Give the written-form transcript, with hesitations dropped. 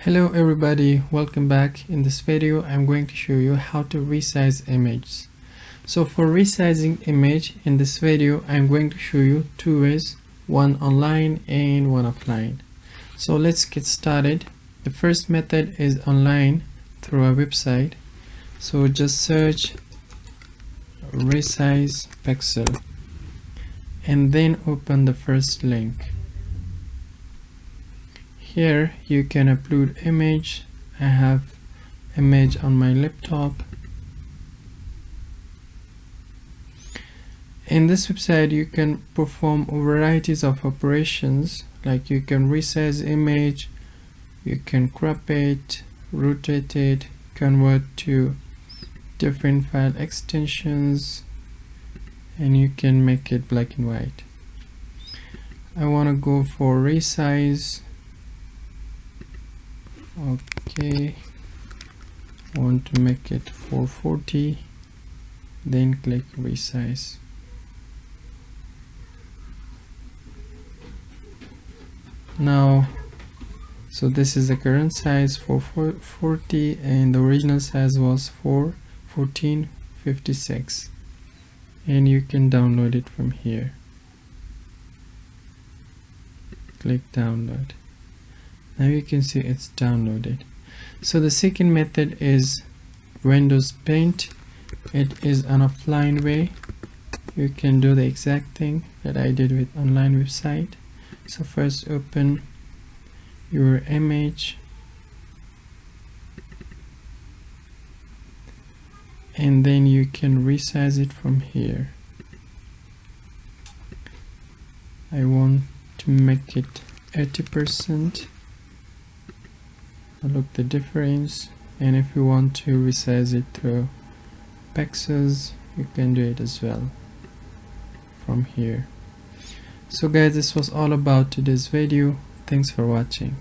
Hello everybody, welcome back. In this video I'm going to show you how to resize images. So for resizing image in this video I'm going to show you two ways, one online and one offline. So let's get started. The first method is online through a website. So just search Resize Pixel and then open the first link. Here you can upload image. I have image on my laptop. In this website you can perform varieties of operations, like you can resize image, you can crop it, rotate it, convert to different file extensions, and you can make it black and white. I want to go for resize. Okay, I want to make it 440, then click resize. Now, so this is the current size for 440 and the original size was 1456, and you can download it from here. Click download. Now you can see it's downloaded. So the second method is Windows Paint. It is an offline way. You can do the exact thing that I did with online website. So first open your image and then you can resize it from here. I want to make it 80%. Look the difference, and if you want to resize it through pixels you can do it as well from here. So guys, this was all about today's video. Thanks for watching.